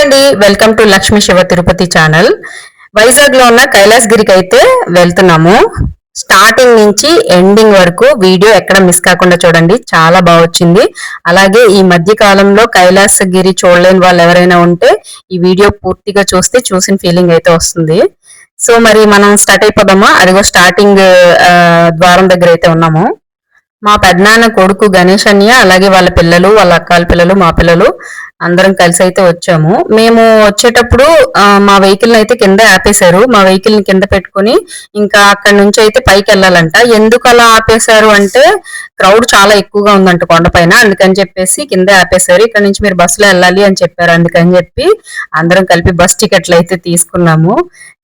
అండి, welcome to Lakshmi Shiva Tirupati channel. Vizag లో ఉన్న కైలాసగిరికి అయితే వెళ్తున్నాము. స్టార్టింగ్ నుంచి ఎండింగ్ వరకు వీడియో ఎక్కడ మిస్ కాకుండా చూడండి, చాలా బాగా వచ్చింది. అలాగే ఈ మధ్య కాలంలో కైలాసగిరి చూడలేని వాళ్ళు ఎవరైనా ఉంటే ఈ వీడియో పూర్తిగా చూస్తే చూసిన ఫీలింగ్ అయితే వస్తుంది. సో మరి మనం స్టార్ట్ అయిపోదామా? అదిగో స్టార్టింగ్ ద్వారం దగ్గర అయితే ఉన్నాము. మా పెద్దనాన్న కొడుకు గణేష్ అన్నయ్య, అలాగే వాళ్ళ పిల్లలు, వాళ్ళ అక్కల పిల్లలు, మా పిల్లలు అందరం కలిసి అయితే వచ్చాము. మేము వచ్చేటప్పుడు మా వెహికల్ అయితే కింద ఆపేశారు. మా వెహికల్ ని కింద పెట్టుకుని ఇంకా అక్కడ నుంచి అయితే పైకి వెళ్ళాలంట. ఎందుకు అలా ఆపేశారు అంటే క్రౌడ్ చాలా ఎక్కువగా ఉందంట కొండపైన, అందుకని చెప్పేసి కింద ఆపేశారు. ఇక్కడ నుంచి మీరు బస్సులో వెళ్ళాలి అని చెప్పారు. అందుకని చెప్పి అందరం కలిపి బస్ టికెట్లు అయితే తీసుకున్నాము.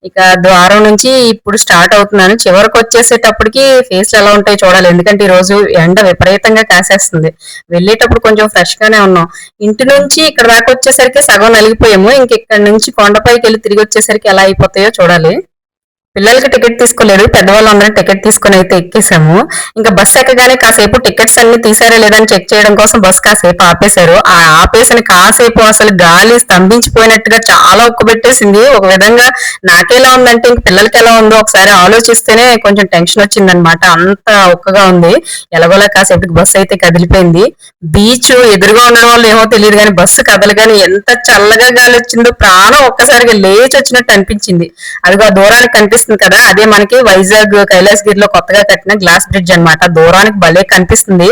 ఇక ద్వారం నుంచి ఇప్పుడు స్టార్ట్ అవుతున్నాను. చివరికి వచ్చేసేటప్పటికి ఫేస్లు ఎలా ఉంటాయో చూడాలి, ఎందుకంటే ఈ రోజు ఎండ విపరీతంగా కాసేస్తుంది. వెళ్ళేటప్పుడు కొంచెం ఫ్రెష్ గానే ఉన్నాం. ఇంటి నుంచి ఇక్కడ దాకా వచ్చేసరికి సగం నలిగిపోయాము. ఇంక ఇక్కడ నుంచి కొండపైకి వెళ్ళి తిరిగి వచ్చేసరికి ఎలా అయిపోతాయో చూడాలి. పిల్లలకి టికెట్ తీసుకోలేదు, పెద్దవాళ్ళందరం టికెట్ తీసుకుని అయితే ఎక్కేసాము. ఇంకా బస్ ఎక్కగానే కాసేపు టికెట్స్ అన్ని తీసారా లేదని చెక్ చేయడం కోసం బస్ కాసేపు ఆపేశారు. ఆ ఆపేసిన కాసేపు అసలు గాలి స్తంభించిపోయినట్టుగా చాలా ఉక్కబెట్టేసింది. ఒక విధంగా నాకెలా ఉందంటే ఇంక పిల్లలకి ఎలా ఉందో ఒకసారి ఆలోచిస్తేనే కొంచెం టెన్షన్ వచ్చిందనమాట. అంత ఉక్కగా ఉంది. ఎలాగోలా కాసేపటికి బస్సు అయితే కదిలిపోయింది. బీచ్ ఎదురుగా ఉండడం వల్ల ఏమో తెలియదు కానీ బస్సు కదలగానే ఎంత చల్లగా గాలి వచ్చిందో ప్రాణం ఒక్కసారిగా లేచి వచ్చినట్టు అనిపించింది. అదిగో దూరానికి కనిపిస్తుంది కదా, అదే మనకి వైజాగ్ కైలాసగిరిలో కొత్తగా కట్టిన గ్లాస్ బ్రిడ్జ్ అన్నమాట. దూరానికి భలే కనిపిస్తుంది.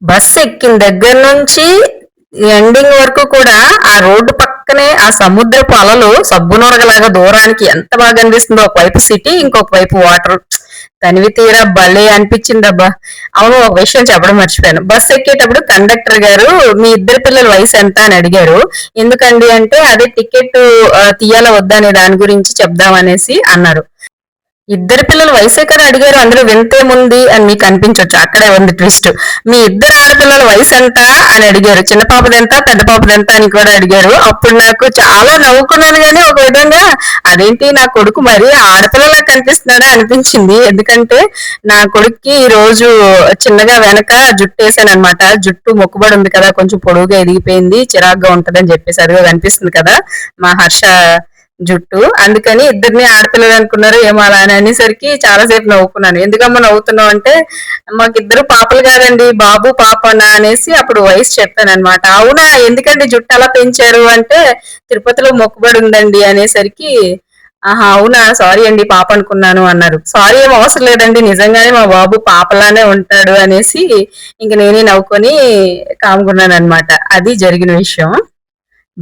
బస్సు ఎక్కిన దగ్గర నుంచి ఎండింగ్ వరకు కూడా ఆ రోడ్డు పక్కనే ఆ సముద్రపు అలలు సబ్బునొరగలాగా దూరానికి ఎంత బాగా అనిపిస్తుందో. ఒకవైపు సిటీ, ఇంకొక వైపు వాటర్. తనివి తీరా భలే అనిపించింది అబ్బా. అవును, ఒక విషయం చెప్పడం మర్చిపోయాను. బస్ ఎక్కేటప్పుడు కండక్టర్ గారు మీ ఇద్దరు పిల్లల వయసు ఎంత అని అడిగారు. ఎందుకండి అంటే అదే టికెట్ తీయాలా వద్దా అనే దాని గురించి చెప్దామనేసి అన్నారు. ఇద్దరు పిల్లల వయసే కదా అడిగారు, అందులో వింతేముంది అని మీకు అనిపించవచ్చు. అక్కడే ఉంది ట్విస్ట్. మీ ఇద్దరు ఆడపిల్లల వయసు ఎంత అని అడిగారు. చిన్న పాపదెంత, పెద్ద పాపదెంత అని కూడా అడిగారు. అప్పుడు నాకు చాలా నవ్వుకున్నాను, కానీ ఒక విధంగా అదేంటి నా కొడుకు మరి ఆడపిల్లలా కనిపిస్తున్నాడా అనిపించింది. ఎందుకంటే నా కొడుక్కి ఈ రోజు చిన్నగా వెనక జుట్టు వేసాను అనమాట. జుట్టు మొక్కుబడి ఉంది కదా, కొంచెం పొడుగుగా ఎదిగిపోయింది, చిరాగ్గా ఉంటదని చెప్పేసి అదిగా కనిపిస్తుంది కదా మా హర్ష జుట్టు. అందుకని ఇద్దరిని ఆడపిల్లలు అనుకున్నారు ఏమో అలా అని అనేసరికి చాలాసేపు నవ్వుకున్నాను. ఎందుకమ్మా నవ్వుతున్నావు అంటే మాకిద్దరు పాపలు కాదండి, బాబు పాపనా అనేసి అప్పుడు వయసు చెప్పాను అనమాట. అవునా, ఎందుకండి జుట్టు అలా పెంచారు అంటే తిరుపతిలో మొక్కుబడి ఉందండి అనేసరికి ఆహా అవునా, సారీ అండి పాప అనుకున్నాను అన్నారు. సారీ ఏం అవసరం లేదండి, నిజంగానే మా బాబు పాపలానే ఉంటాడు అనేసి ఇంక నేనే నవ్వుకొని కాముకున్నాను అనమాట. అది జరిగిన విషయం.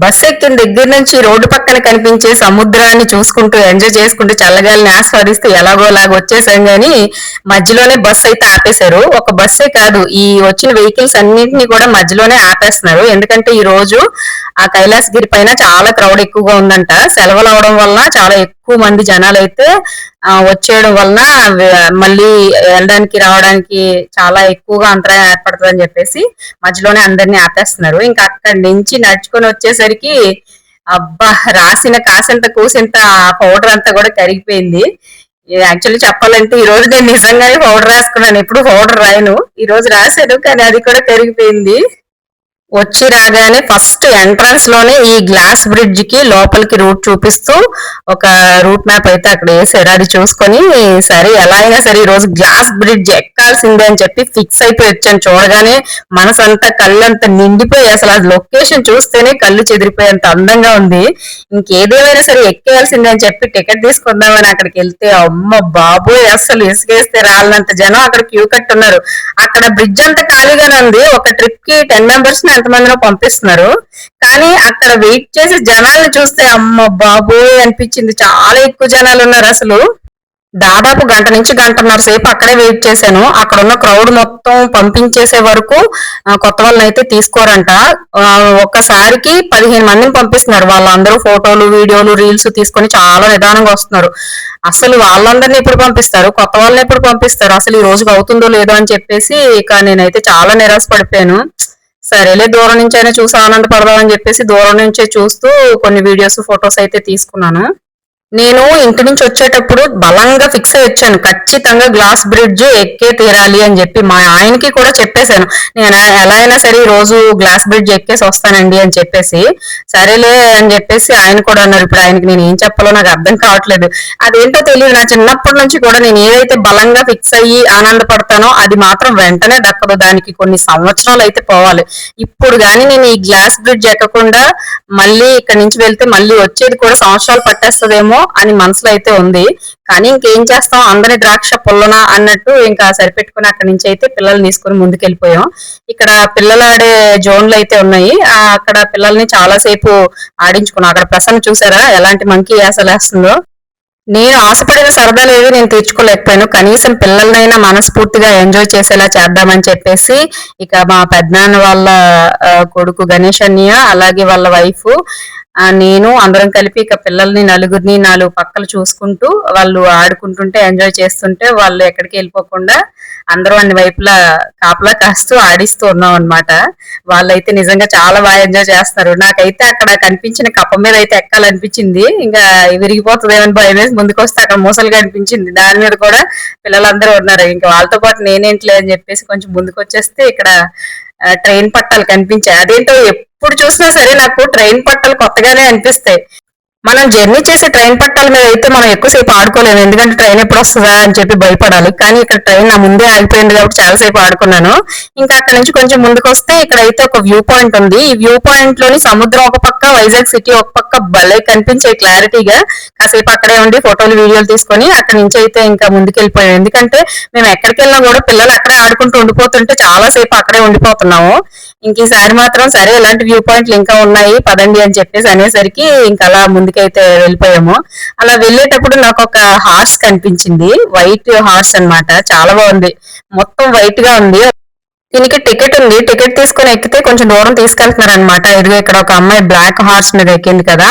బస్ ఎక్కిన దగ్గర నుంచి రోడ్డు పక్కన కనిపించే సముద్రాన్ని చూసుకుంటూ ఎంజాయ్ చేసుకుంటూ చల్లగాలిని ఆస్వాదిస్తూ ఎలాగోలాగా వచ్చేసాం. గాని మధ్యలోనే బస్సు అయితే ఆపేశారు. ఒక బస్సే కాదు, ఈ వచ్చిన వెహికల్స్ అన్నింటినీ కూడా మధ్యలోనే ఆపేస్తున్నారు. ఎందుకంటే ఈ రోజు ఆ కైలాసగిరి పైన చాలా క్రౌడ్ ఎక్కువగా ఉందంట. సెలవులు అవడం వల్ల చాలా ఎక్కువ మంది జనాలు అయితే వచ్చేయడం వలన మళ్ళీ వెళ్ళడానికి రావడానికి చాలా ఎక్కువగా అంతరాయం ఏర్పడుతుంది అని చెప్పేసి మధ్యలోనే అందరినీ ఆపేస్తున్నారు. ఇంకా అక్కడి నుంచి నడుచుకొని వచ్చేసరికి అబ్బా, రాసిన కాసంత కూసింత పౌడర్ అంతా కూడా కరిగిపోయింది. యాక్చువల్లీ చెప్పాలంటే ఈ రోజు నేను నిజంగానే పౌడర్ రాసుకున్నాను. ఎప్పుడు పౌడర్ రాయను, ఈ రోజు రాశాను, కానీ అది కూడా కరిగిపోయింది. వచ్చి రాగానే ఫస్ట్ ఎంట్రన్స్ లోనే ఈ గ్లాస్ బ్రిడ్జ్ కి లోపలికి రూట్ చూపిస్తూ ఒక రూట్ మ్యాప్ అయితే అక్కడ వేసారు. అది చూసుకొని సరే ఎలా అయినా సరే ఈ రోజు గ్లాస్ బ్రిడ్జ్ ఎక్కాల్సిందే అని చెప్పి ఫిక్స్ అయిపోయి వచ్చాను. చూడగానే మనసంతా కళ్ళంతా నిండిపోయి అసలు ఆ లొకేషన్ చూస్తేనే కళ్ళు చెదిరిపోయేంత అందంగా ఉంది. ఇంకేదేమైనా సరే ఎక్కేయాల్సిందే అని చెప్పి టికెట్ తీసుకుందామని అక్కడికి వెళ్తే అమ్మ బాబోయ్, అసలు ఇసుకేస్తే రాలినంత జనం అక్కడ క్యూ కట్టున్నారు. అక్కడ బ్రిడ్జ్ అంతా ఖాళీగానే ఉంది. ఒక ట్రిప్ కి 10 మెంబర్స్ ఎంతమందినో పంపిస్తున్నారు. కానీ అక్కడ వెయిట్ చేసి జనాలను చూస్తే అమ్మ బాబోయ్ అనిపించింది. చాలా ఎక్కువ జనాలు ఉన్నారు. అసలు దాదాపు గంట నుంచి గంటన్నర సేపు అక్కడే వెయిట్ చేశాను. అక్కడ ఉన్న క్రౌడ్ మొత్తం పంపించేసే వరకు కొత్త వాళ్ళని అయితే తీసుకోరంట. ఒక్కసారికి 15 మందిని పంపిస్తున్నారు. వాళ్ళందరూ ఫోటోలు, వీడియోలు, రీల్స్ తీసుకొని చాలా నిదానంగా వస్తున్నారు. అసలు వాళ్ళందరినీ ఎప్పుడు పంపిస్తారు, కొత్త వాళ్ళని ఎప్పుడు పంపిస్తారు, అసలు ఈ రోజుకి అవుతుందో లేదో అని చెప్పేసి ఇక నేనైతే చాలా నిరాశ పడిపోయాను. సరేలే దూరం నుంచి అయినా చూసి ఆనందపడదామని చెప్పేసి దూరం నుంచే చూస్తూ కొన్ని వీడియోస్, ఫొటోస్ అయితే తీసుకున్నాను. నేను ఇంటి నుంచి వచ్చేటప్పుడు బలంగా ఫిక్స్ అయ్యి వచ్చాను. ఖచ్చితంగా గ్లాస్ బ్రిడ్జ్ ఎక్కే తీరాలి అని చెప్పి మా ఆయనకి కూడా చెప్పేశాను. నేను ఎలా అయినా సరే ఈ రోజు గ్లాస్ బ్రిడ్జ్ ఎక్కేసి వస్తానండి అని చెప్పేసి, సరేలే అని చెప్పేసి ఆయన కూడా అన్నారు. ఇప్పుడు ఆయనకి నేను ఏం చెప్పాలో నాకు అర్థం కావట్లేదు. అదేంటో తెలియదు, నా చిన్నప్పటి నుంచి కూడా నేను ఏదైతే బలంగా ఫిక్స్ అయ్యి ఆనందపడతానో అది మాత్రం వెంటనే దక్కదు. దానికి కొన్ని సంవత్సరాలు అయితే పోవాలి. ఇప్పుడు గానీ నేను ఈ గ్లాస్ బ్రిడ్జ్ ఎక్కకుండా మళ్ళీ ఇక్కడ నుంచి వెళ్తే మళ్ళీ వచ్చేది కూడా సంవత్సరాలు పట్టేస్తుందేమో అని మనసులో అయితే ఉంది. కానీ ఇంకేం చేస్తాం, అందరి ద్రాక్ష పుల్లన అన్నట్టు ఇంకా సరిపెట్టుకుని అక్కడి నుంచి అయితే పిల్లల్ని తీసుకుని ముందుకెళ్ళిపోయాం. ఇక్కడ పిల్లలు ఆడే జోన్లు అయితే ఉన్నాయి. అక్కడ పిల్లల్ని చాలా సేపు ఆడించుకున్నాం. అక్కడ ప్రసన్న చూసారా ఎలాంటి మంకీ వేసలేస్తుందో. నేను ఆశపడిన సరదా లేదు, నేను తీర్చుకోలేకపోయాను. కనీసం పిల్లలనైనా మనస్ఫూర్తిగా ఎంజాయ్ చేసేలా చేద్దామని చెప్పేసి ఇక మా పెద్దనాన్న వాళ్ళ కొడుకు గణేష్ అన్నయ్య, అలాగే వాళ్ళ వైఫ్, నేను అందరం కలిపి ఇక పిల్లల్ని నలుగురిని 4 పక్కలు చూసుకుంటూ వాళ్ళు ఆడుకుంటుంటే ఎంజాయ్ చేస్తుంటే వాళ్ళు ఎక్కడికి వెళ్ళిపోకుండా అందరూ అన్ని వైపులా కాపలా కాస్తూ ఆడిస్తూ ఉన్నాం అనమాట. వాళ్ళైతే నిజంగా చాలా బాగా ఎంజాయ్ చేస్తారు. నాకైతే అక్కడ కనిపించిన కప్ప మీద అయితే ఎక్కాలనిపించింది. ఇంకా విరిగిపోతుందేమని భయం వేసి ముందుకు వస్తే అక్కడ మూసలుగా అనిపించింది. దాని మీద కూడా పిల్లలందరూ ఉన్నారు. ఇంకా వాళ్ళతో పాటు నేనేంట్లే అని చెప్పేసి కొంచెం ముందుకు వచ్చేస్తే ఇక్కడ ట్రైన్ పట్టాలు కనిపించాయి. అదేంటో ఎప్పుడు చూసినా సరే నాకు ట్రైన్ పట్టాలు కొత్తగానే అనిపిస్తాయి. మనం జర్నీ చేసే ట్రైన్ పట్టాల మీద అయితే మనం ఎక్కువసేపు ఆడుకోలేము, ఎందుకంటే ట్రైన్ ఎప్పుడు వస్తుందా అని చెప్పి భయపడాలి. కానీ ఇక్కడ ట్రైన్ నా ముందే ఆగిపోయింది కాబట్టి చాలాసేపు ఆడుకున్నాను. ఇంకా అక్కడ నుంచి కొంచెం ముందుకు వస్తే ఇక్కడ అయితే ఒక వ్యూ పాయింట్ ఉంది. ఈ వ్యూ పాయింట్ లోని సముద్రం ఒక పక్క, వైజాగ్ సిటీ ఒక పక్క భలే కనిపించే క్లారిటీగా. కాసేపు అక్కడే ఉండి ఫోటోలు వీడియోలు తీసుకొని అక్కడ నుంచి అయితే ఇంకా ముందుకెళ్ళిపోయాం. ఎందుకంటే మేము ఎక్కడికి వెళ్ళినా కూడా పిల్లలు అక్కడే ఆడుకుంటూ ఉండిపోతుంటే చాలా సేపు అక్కడే ఉండిపోతున్నాము. ఇంక ఈసారి మాత్రం సరే ఇలాంటి వ్యూ పాయింట్లు ఇంకా ఉన్నాయి పదండి అని చెప్పేసి అనేసరికి ఇంకా అలా ముందుకైతే వెళ్ళిపోయాము. అలా వెళ్ళేటప్పుడు నాకు ఒక హార్స్ కనిపించింది, వైట్ హార్స్ అన్నమాట. చాలా బాగుంది, మొత్తం వైట్ గా ఉంది. దీనికి టికెట్ ఉంది. టికెట్ తీసుకుని ఎక్కితే కొంచెం దూరం తీసుకెళ్తున్నారు అనమాట. ఇదిగో ఇక్కడ ఒక అమ్మాయి బ్లాక్ హార్స్ మీద ఎక్కింది కదా,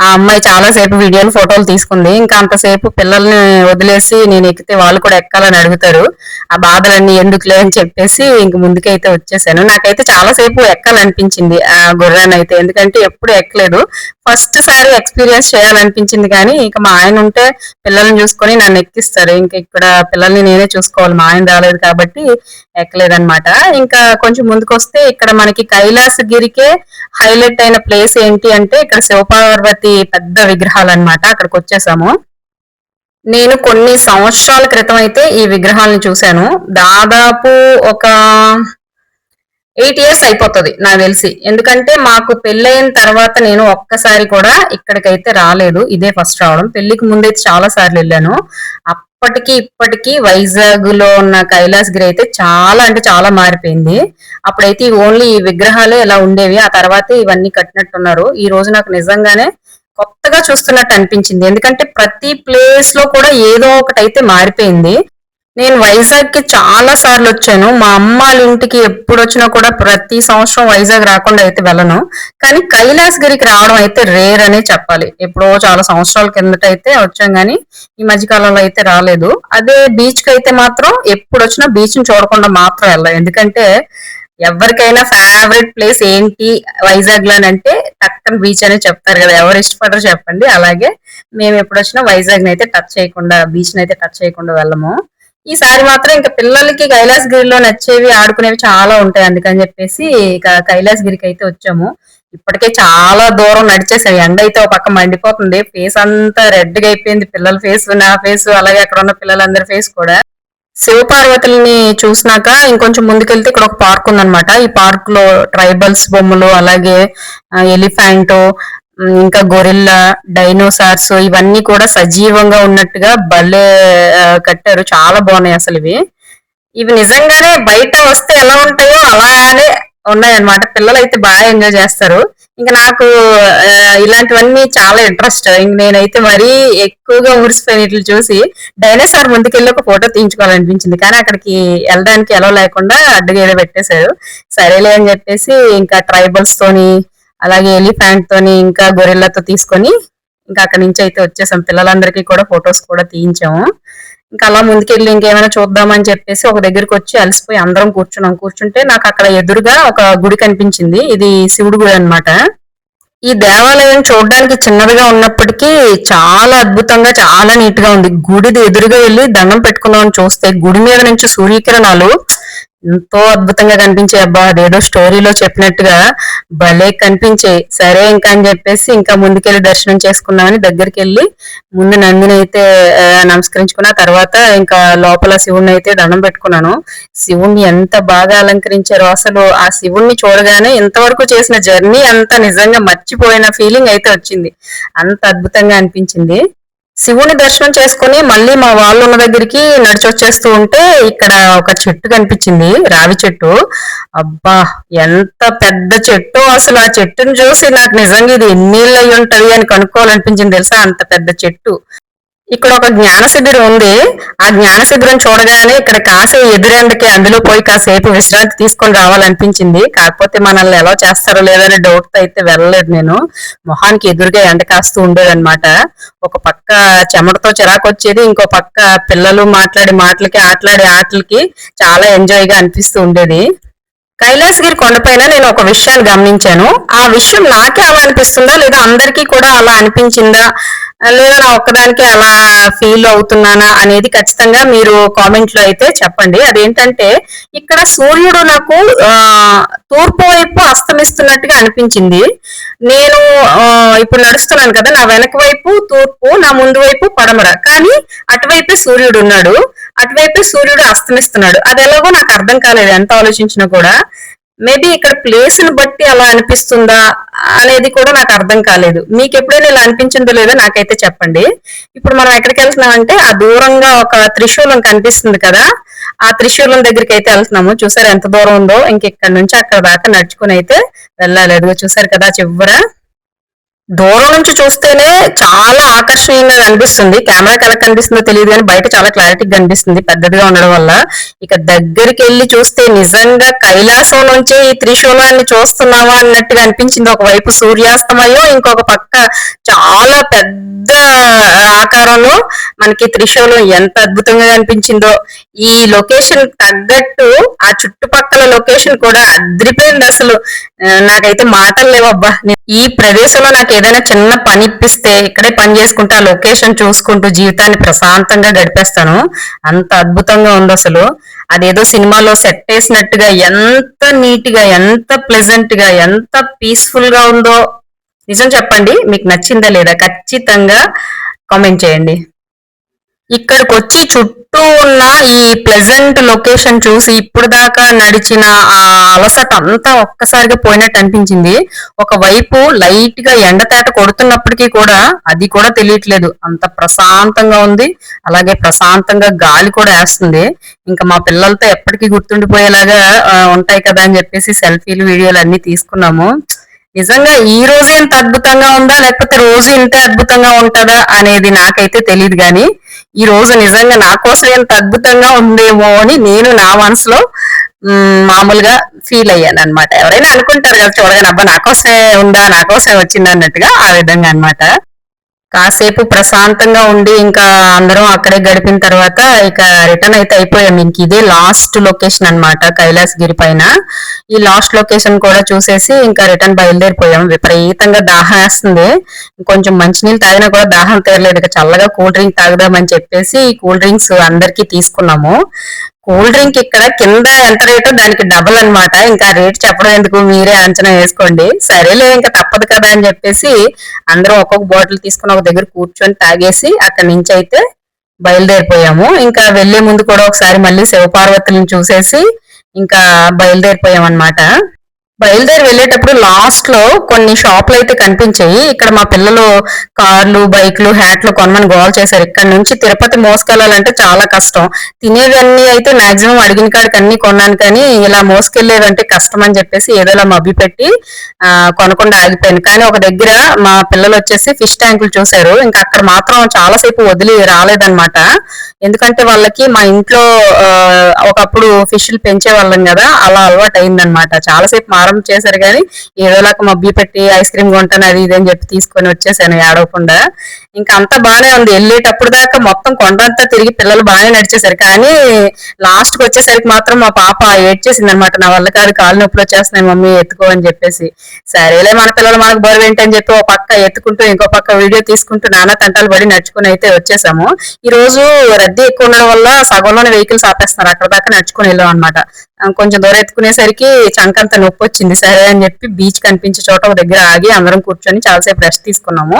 ఆ అమ్మాయి చాలా సేపు వీడియోలు ఫోటోలు తీసుకుంది. ఇంకా అంతసేపు పిల్లల్ని వదిలేసి నేను ఎక్కితే వాళ్ళు కూడా ఎక్కాలని అడుగుతారు. ఆ బాధలన్నీ ఎందుకులే అని చెప్పేసి ఇంక ముందుకైతే వచ్చేసాను. నాకైతే చాలా సేపు ఎక్కాలనిపించింది ఆ గుర్రాన్ని అయితే, ఎందుకంటే ఎప్పుడు ఎక్కలేదు. ఫస్ట్ సారి ఎక్స్పీరియన్స్ చేయాలనిపించింది. కానీ ఇక మా ఆయన ఉంటే పిల్లల్ని చూసుకొని నన్ను ఎక్కిస్తారు. ఇంక ఇక్కడ పిల్లల్ని నేనే చూసుకోవాలి, మా ఆయన రాలేదు కాబట్టి ఎక్కలేదన్నమాట. ఇంకా కొంచెం ముందుకు వస్తే ఇక్కడ మనకి కైలాసగిరికే హైలైట్ అయిన ప్లేస్ ఏంటి అంటే ఇక్కడ శివపార్వతి పెద్ద విగ్రహాలు అన్నమాట. అక్కడికి వచ్చేసాము. నేను కొన్ని సంవత్సరాల క్రితం అయితే ఈ విగ్రహాలను చూశాను. దాదాపు ఒక 8 ఇయర్స్ అయిపోతుంది నాకు తెలిసి. ఎందుకంటే మాకు పెళ్ళైన తర్వాత నేను ఒక్కసారి కూడా ఇక్కడికైతే రాలేదు, ఇదే ఫస్ట్ రావడం. పెళ్లికి ముందైతే చాలా సార్లు వెళ్ళాను. అప్పటికి ఇప్పటికి వైజాగ్ లో ఉన్న కైలాసగిరి అయితే చాలా అంటే చాలా మారిపోయింది. అప్పుడైతే ఓన్లీ ఈ విగ్రహాలే ఇలా ఉండేవి, ఆ తర్వాత ఇవన్నీ కట్టినట్టున్నారు. ఈ రోజు నాకు నిజంగానే కొత్తగా చూస్తున్నట్టు అనిపించింది. ఎందుకంటే ప్రతి ప్లేస్ లో కూడా ఏదో ఒకటి అయితే మారిపోయింది. నేను వైజాగ్ కి చాలా సార్లు వచ్చాను. మా అమ్మ వాళ్ళ ఇంటికి ఎప్పుడు వచ్చినా కూడా ప్రతి సంవత్సరం వైజాగ్ రాకుండా అయితే వెళ్ళను. కానీ కైలాసగిరికి రావడం అయితే రేర్ అనే చెప్పాలి. ఎప్పుడో చాలా సంవత్సరాల కిందట అయితే వచ్చాం, కానీ ఈ మధ్య కాలంలో అయితే రాలేదు. అదే బీచ్ కి అయితే మాత్రం ఎప్పుడు వచ్చినా బీచ్ ని చూడకుండా మాత్రం వెళ్ళాలి. ఎందుకంటే ఎవరికైనా ఫేవరెట్ ప్లేస్ ఏంటి వైజాగ్ లో అంటే టక్కన బీచ్ అనే చెప్తారు కదా, ఎవరు ఇష్టపడరు చెప్పండి. అలాగే మేము ఎప్పుడు వచ్చినా వైజాగ్ అయితే టచ్ చేయకుండా, బీచ్ అయితే టచ్ చేయకుండా వెళ్ళము. ఈసారి మాత్రం ఇంకా పిల్లలకి కైలాసగిరిలో నచ్చేవి ఆడుకునేవి చాలా ఉంటాయి, అందుకని చెప్పేసి ఇక కైలాసగిరికి అయితే వచ్చాము. ఇప్పటికే చాలా దూరం నడిచేసాం. ఎండ అయితే ఒక పక్క మండిపోతుంది, ఫేస్ అంతా రెడ్ గా అయిపోయింది. పిల్లల ఫేస్, నా ఫేస్, అలాగే అక్కడ ఉన్న పిల్లలందరి ఫేస్ కూడా. శివపార్వతుల్ని చూసినాక ఇంకొంచెం ముందుకెళ్తే ఇక్కడ ఒక పార్క్ ఉందన్నమాట. ఈ పార్క్ లో ట్రైబల్స్ బొమ్మలు, అలాగే ఎలిఫెంట్, ఇంకా గొరిల్లా, డైనోసార్స్ ఇవన్నీ కూడా సజీవంగా ఉన్నట్టుగా భలే కట్టారు. చాలా బాగున్నాయి అసలు ఇవి. ఇవి నిజంగానే బయట వస్తే ఎలా ఉంటాయో అలానే ఉన్నాయన్నమాట. పిల్లలు అయితే బాగా ఎంజాయ్ చేస్తారు. ఇంకా నాకు ఇలాంటివన్నీ చాలా ఇంట్రెస్ట్. ఇంక నేనైతే మరీ ఎక్కువగా మురిసిపోయిన ఇట్లు చూసి డైనోసార్ ముందుకెళ్ళి ఒక ఫోటో తీయించుకోవాలనిపించింది. కానీ అక్కడికి వెళ్ళడానికి ఎలా లేకుండా అడ్డుగా ఏదో పెట్టేశారు. సరేలే అని చెప్పేసి ఇంకా ట్రైబల్స్ తోని, అలాగే ఎలిఫెంట్ తోని, ఇంకా గొరిల్లాతో తీసుకొని ఇంకా అక్కడి నుంచి అయితే వచ్చేసాం. పిల్లలందరికీ కూడా ఫొటోస్ కూడా తీయించాము. ఇంకా అలా ముందుకెళ్ళి ఇంకేమైనా చూద్దామని చెప్పేసి ఒక దగ్గరికి వచ్చి అలసిపోయి అందరం కూర్చుంటే నాకు అక్కడ ఎదురుగా ఒక గుడి కనిపించింది. ఇది శివుడి గుడి అన్నమాట. ఈ దేవాలయం చూడడానికి చిన్నదిగా ఉన్నప్పటికీ చాలా అద్భుతంగా చాలా నీట్ గా ఉంది. గుడిది ఎదురుగా వెళ్ళి దండం పెట్టుకుందామని చూస్తే గుడి మీద నుంచి సూర్యకిరణాలు ఎంతో అద్భుతంగా కనిపించాయి. అబ్బా అదేదో స్టోరీలో చెప్పినట్టుగా భలే కనిపించాయి. సరే ఇంకా అని చెప్పేసి ఇంకా ముందుకెళ్ళి దర్శనం చేసుకున్నామని దగ్గరికి వెళ్ళి ముందు నందిని అయితే నమస్కరించుకున్న తర్వాత ఇంకా లోపల శివుణ్ణి అయితే దండం పెట్టుకున్నాను. శివుణ్ణి ఎంత బాగా అలంకరించారో అసలు ఆ శివుణ్ణి చూడగానే ఇంతవరకు చేసిన జర్నీ అంతా నిజంగా మర్చిపోయిన ఫీలింగ్ అయితే వచ్చింది. అంత అద్భుతంగా అనిపించింది. శివుని దర్శనం చేసుకుని మళ్ళీ మా వాళ్ళు ఉన్న దగ్గరికి నడిచి వచ్చేస్తూ ఉంటే ఇక్కడ ఒక చెట్టు కనిపించింది, రావి చెట్టు. అబ్బా ఎంత పెద్ద చెట్టు! అసలు ఆ చెట్టును చూసి నాకు నిజంగా ఇది ఎన్నేళ్ళు అయి ఉంటది అని కనుక్కోవాలనిపించింది తెలుసా, అంత పెద్ద చెట్టు. ఇక్కడ ఒక జ్ఞాన శిబిరం ఉంది. ఆ జ్ఞాన శిబిరం చూడగానే ఇక్కడ కాసే ఎదురెండకి అందులో పోయి కాసేపు విశ్రాంతి తీసుకొని రావాలనిపించింది. కాకపోతే మనల్ని ఎలా చేస్తారో లేదని డౌట్ తో అయితే వెళ్ళలేదు నేను. మొహానికి ఎదురుగా ఎండ కాస్తూ ఉండేదన్నమాట. ఒక పక్క చెమటతో చిరాకు వచ్చేది, ఇంకో పక్క పిల్లలు మాట్లాడే మాటలకి ఆటలాడే ఆటలకి చాలా ఎంజాయ్ గా అనిపిస్తూ ఉండేది. కైలాసగిరి కొండపైన నేను ఒక విషయాన్ని గమనించాను. ఆ విషయం నాకే అలా అనిపిస్తుందా లేదా అందరికీ కూడా అలా అనిపించిందా లేదా నా ఒక్కదానికి అలా ఫీల్ అవుతున్నానా అనేది ఖచ్చితంగా మీరు కామెంట్ లో అయితే చెప్పండి. అదేంటంటే ఇక్కడ సూర్యుడు నాకు తూర్పు వైపు అస్తమిస్తున్నట్టుగా అనిపించింది. నేను ఇప్పుడు నడుస్తున్నాను కదా, నా వెనక వైపు తూర్పు, నా ముందు వైపు పడమర, కానీ అటువైపే సూర్యుడు ఉన్నాడు, అటువైపే సూర్యుడు అస్తమిస్తున్నాడు. అది ఎలాగో నాకు అర్థం కాలేదు ఎంత ఆలోచించినా కూడా. మేబీ ఇక్కడ ప్లేస్ ని బట్టి అలా అనిపిస్తుందా అనేది కూడా నాకు అర్థం కాలేదు. మీకు ఎప్పుడైనా ఇలా అనిపించిందో లేదో నాకైతే చెప్పండి. ఇప్పుడు మనం ఎక్కడికి వెళ్తున్నామంటే ఆ దూరంగా ఒక త్రిశూలం కనిపిస్తుంది కదా, ఆ త్రిశూలం దగ్గరికి అయితే వెళ్తున్నాము. చూసారు ఎంత దూరం ఉందో, ఇంక ఇక్కడ నుంచి అక్కడ దాకా నడుచుకుని అయితే వెళ్ళాలి. అదిగో చూసారు కదా చివర. దూరం నుంచి చూస్తేనే చాలా ఆకర్షణీయంగా కనిపిస్తుంది. కెమెరాకి ఎలా కనిపిస్తుందో తెలియదు కానీ బయట చాలా క్లారిటీగా కనిపిస్తుంది పెద్దదిగా ఉండడం వల్ల. ఇక దగ్గరికి వెళ్ళి చూస్తే నిజంగా కైలాసం నుంచే ఈ త్రిశూలాన్ని చూస్తున్నావా అన్నట్టుగా అనిపించింది. ఒకవైపు సూర్యాస్తమయం, ఇంకొక పక్క చాలా పెద్ద ఆకారంలో మనకి త్రిశూలం ఎంత అద్భుతంగా కనిపించిందో. ఈ లొకేషన్ తగ్గట్టు ఆ చుట్టుపక్కల లొకేషన్ కూడా అదిరిపోయింది అసలు. నాకైతే మాటలు లేవబ్బా. ఈ ప్రదేశంలో నాకు ఏదైనా చిన్న పని ఇప్పిస్తే ఇక్కడే పని చేసుకుంటూ ఆ లొకేషన్ చూసుకుంటూ జీవితాన్ని ప్రశాంతంగా గడిపేస్తాను. అంత అద్భుతంగా ఉంది అసలు. అదేదో సినిమాలో సెట్ వేసినట్టుగా ఎంత నీట్ గా, ఎంత ప్లెజెంట్ గా, ఎంత పీస్ఫుల్ గా ఉందో. నిజం చెప్పండి, మీకు నచ్చిందా లేదా ఖచ్చితంగా కామెంట్ చేయండి. ఇక్కడికి వచ్చి చుట్టూ ఉన్న ఈ ప్లెజెంట్ లొకేషన్ చూసి ఇప్పుడు దాకా నడిచిన ఆ అలసట అంతా ఒక్కసారిగా పోయినట్టు అనిపించింది. ఒకవైపు లైట్ గా ఎండతేట కొడుతున్నప్పటికీ కూడా అది కూడా తెలియట్లేదు, అంత ప్రశాంతంగా ఉంది. అలాగే ప్రశాంతంగా గాలి కూడా వేస్తుంది. ఇంకా మా పిల్లలతో ఎప్పటికీ గుర్తుండిపోయేలాగా ఉంటాయి కదా అని చెప్పేసి సెల్ఫీలు వీడియోలు అన్ని తీసుకున్నాము. నిజంగా ఈ రోజు ఇంత అద్భుతంగా ఉందా లేకపోతే రోజు ఇంత అద్భుతంగా ఉంటుందా అనేది నాకైతే తెలియదు, కానీ ఈ రోజు నిజంగా నా కోసం ఎంత అద్భుతంగా ఉందేమో అని నేను నా మనసులో మామూలుగా ఫీల్ అయ్యాను అనమాట. ఎవరైనా అనుకుంటారు కదా చూడగానే, అబ్బా నా కోసమే ఉందా, నా కోసమే వచ్చిందా అన్నట్టుగా, ఆ విధంగా అనమాట. కాసేపు ప్రశాంతంగా ఉండి ఇంకా అందరం అక్కడే గడిపిన తర్వాత ఇక రిటర్న్ అయితే అయిపోయాం. ఇంక ఇదే లాస్ట్ లొకేషన్ అనమాట కైలాసగిరి పైన. ఈ లాస్ట్ లొకేషన్ కూడా చూసేసి ఇంకా రిటర్న్ బయలుదేరిపోయాం. విపరీతంగా దాహం వేస్తుంది. కొంచెం మంచినీళ్ళు తాగినా కూడా దాహం తీరలేదు. ఇక చల్లగా కూల్ డ్రింక్ తాగుదామని చెప్పేసి కూల్ డ్రింక్స్ అందరికీ తీసుకున్నాము. కూల్ డ్రింక్ ఇక్కడ కింద ఎంత రేటో దానికి డబుల్ అనమాట. ఇంకా రేట్ చెప్పడం ఎందుకు, మీరే అంచనా వేసుకోండి. సరేలే ఇంకా తప్పదు కదా అని చెప్పేసి అందరం ఒక్కొక్క బాటిల్ తీసుకుని ఒక దగ్గర కూర్చొని తాగేసి అక్కడి నుంచి అయితే బయలుదేరిపోయాము. ఇంకా వెళ్లే ముందు కూడా ఒకసారి మళ్ళీ శివపార్వతులను చూసేసి ఇంకా బయలుదేరిపోయాం అనమాట. బయలుదేరి వెళ్ళేటప్పుడు లాస్ట్ లో కొన్ని షాపులు అయితే కనిపించాయి. ఇక్కడ మా పిల్లలు కార్లు, బైక్లు, హ్యాట్లు కొనమని గోల్ చేశారు. ఇక్కడ నుంచి తిరుపతి మోసుకెళ్లాలంటే చాలా కష్టం. తినేవన్నీ అయితే మాక్సిమం అడిగిన కాడికి అన్ని కొన్నాను, కానీ ఇలా మోసుకెళ్లేదంటే కష్టం అని చెప్పేసి ఏదోలా మభ్య పెట్టి కొనకుండా ఆగిపోయాను. కానీ ఒక దగ్గర మా పిల్లలు వచ్చేసి ఫిష్ ట్యాంకులు చూశారు. ఇంకా అక్కడ మాత్రం చాలాసేపు వదిలి రాలేదన్నమాట. ఎందుకంటే వాళ్ళకి మా ఇంట్లో ఒకప్పుడు ఫిష్లు పెంచే వాళ్ళం కదా, అలా అలవాటు అయిందనమాట. చాలాసేపు మారం చేశారు కానీ ఏదోలాగా మబ్బి పెట్టి ఐస్ క్రీమ్ కొంటాను అది ఇది అని చెప్పి తీసుకొని వచ్చేసాను ఏడవకుండా. ఇంకా అంతా బాగానే ఉంది. వెళ్ళేటప్పుడు దాకా మొత్తం కొండంతా తిరిగి పిల్లలు బాగానే నడిచేశారు. కానీ లాస్ట్ కి వచ్చేసరికి మాత్రం మా పాప ఏడ్చేసింది అనమాట. నా వల్ల కాదు, కాళ్ళు నొప్పులు వచ్చేస్తున్నాయి మమ్మీ ఎత్తుకో అని చెప్పేసి. సరేలే మన పిల్లలు మనకు బరువు ఏంటని చెప్పి ఓ పక్క ఎత్తుకుంటూ ఇంకో పక్క వీడియో తీసుకుంటూ నానా తంటాలు పడి నడుచుకుని అయితే వచ్చేసాము. ఈ రోజు రద్దీ ఎక్కువ ఉండడం వల్ల సగంలోనే వెహికల్స్ ఆపేస్తున్నారు. అక్కడ దాకా నడుచుకుని వెళ్ళాం అనమాట. కొంచెం దూరం ఎత్తుకునేసరికి చంకంత నొప్పి వచ్చింది. సరే అని చెప్పి బీచ్ కనిపించే చోట ఒక దగ్గర ఆగి అందరం కూర్చొని చాలాసేపు రెస్ట్ తీసుకున్నాము.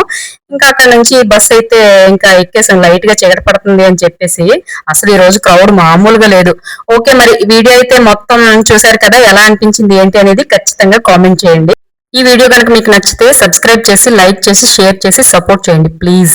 ఇంకా అక్కడ నుంచి బస్ అయితే ఇంకా ఎక్కేసాం, లైట్ గా చీకటి పడుతుంది అని చెప్పేసి. అసలు ఈ రోజు క్రౌడ్ మామూలుగా లేదు. ఓకే, మరి వీడియో అయితే మొత్తం చూసారు కదా, ఎలా అనిపించింది ఏంటి అనేది ఖచ్చితంగా కామెంట్ చేయండి. ఈ వీడియో కనుక మీకు నచ్చితే సబ్స్క్రైబ్ చేసి, లైక్ చేసి, షేర్ చేసి సపోర్ట్ చేయండి ప్లీజ్.